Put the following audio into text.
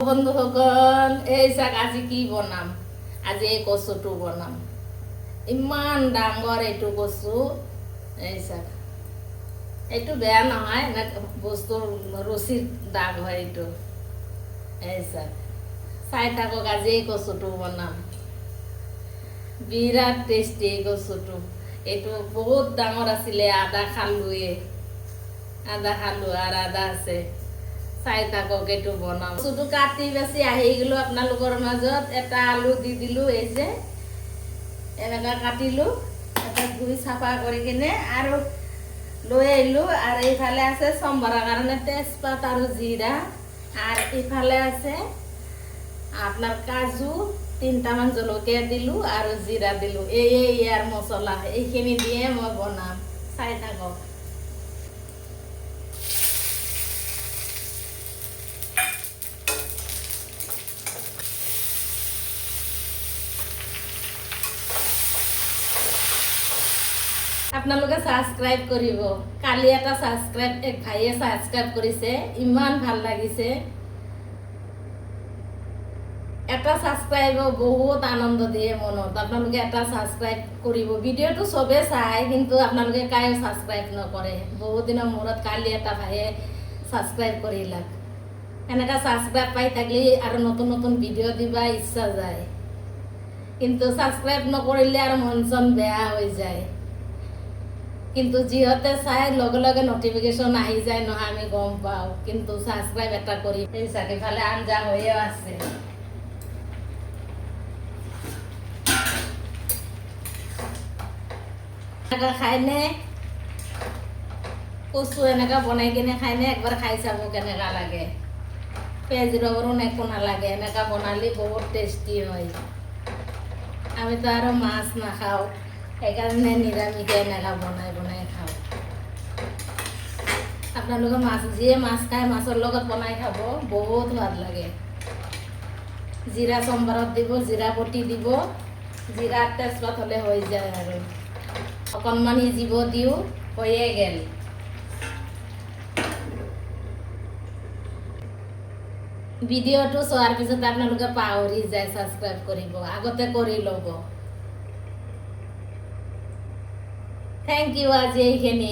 বন্ধুসকল এই চাক আজি কি বনাম আজি এই কচুটো বনাম ইমান ডাঙৰ এইটো কচু এই চাক এইটো বেয়া নহয় না বস্তুৰ ৰুচিৰ দাগ হয় এইটো এই চাক চাই থাকক আজি এই কচুটো বনাম বিৰাট টেষ্টি এই কচুটো এইটো বহুত ডাঙৰ আছিলে আদা খালোঁ আৰু আদা আছে চাই থাকক এইটো বনাম কচুটো কাটি বাছি আহি গ'লো আপোনালোকৰ মাজত এটা আলু দি দিলোঁ এই যে এনেকুৱা কাটিলোঁ এটা ধুই চাফা কৰি কিনে আৰু লৈ আহিলোঁ আৰু এইফালে আছে চম্ভাৰৰ কাৰণে তেজপাত আৰু জিৰা আৰু এইফালে আছে আপোনাৰ কাজু 3টামান জলকীয়া দিলোঁ আৰু জিৰা দিলোঁ ইয়াৰ মছলা এইখিনি দিয়ে মই বনাম চাই থাকক আপোনালোকে সাবস্ক্ৰাইব কৰিব কালি এটা সাবস্ক্ৰাইব এক ভাইয়ে সাবস্ক্ৰাইব কৰিছে ইমান ভাল লাগিছে এটা সাবস্ক্ৰাইব বহুত আনন্দ দিয়ে মনত আপোনালোকে এটা সাবস্ক্ৰাইব কৰিব ভিডিওটো সবে চাই কিন্তু আপোনালোকে কায়ো সাবস্ক্ৰাইব নকৰে বহুত দিনৰ মূৰত কালি এটা ভাইয়ে সাবস্ক্ৰাইব কৰিলাক এনেকা সাবস্ক্ৰাইব পাই থাকলে আৰু নতুন নতুন ভিডিও দিবা ইচ্ছা যায় কিন্তু সাবস্ক্ৰাইব নকৰিলে আৰু মন চন বেয়া হৈ যায় কিন্তু যিহতে চাই লগে লগে নোটিফিকেশন আহি যায় নহয় আমি গম পাওঁ কিন্তু সাবস্ক্রাইব এটা কৰি এই চাকে ফালে আঞ্জা হয়ে আছে এনেকা খাইনে কচু এনেকা বনাই কিনে খাইনে একবাৰ খাই চাব কেনেকা লাগে পেঁয়াজ ৰবৰো একো নালাগে এনেকা বনালে বহুত টেষ্টি হয় আমি তো আৰু মাছ নাখাওঁ সেইকাৰণে নিৰামিষে এনেকা বনাই বনাই খাওঁ আপোনালোকে মাছ যিয়ে মাছ খায় মাছৰ লগত বনাই খাব বহুত সোৱাদ লাগে জিৰা চম্ভাৰত দিব জিৰা বটি দিব জিৰা তেজপাত হ'লে হৈ যায় আৰু অকণমান সিজিব দিওঁ হৈয়ে গ'ল ভিডিঅ'টো চোৱাৰ পিছত আপোনালোকে পাহৰি যায় সাবস্ক্ৰাইব কৰিব আগতে কৰি ল'ব থ্যাংক ইউ আজি এইখিনি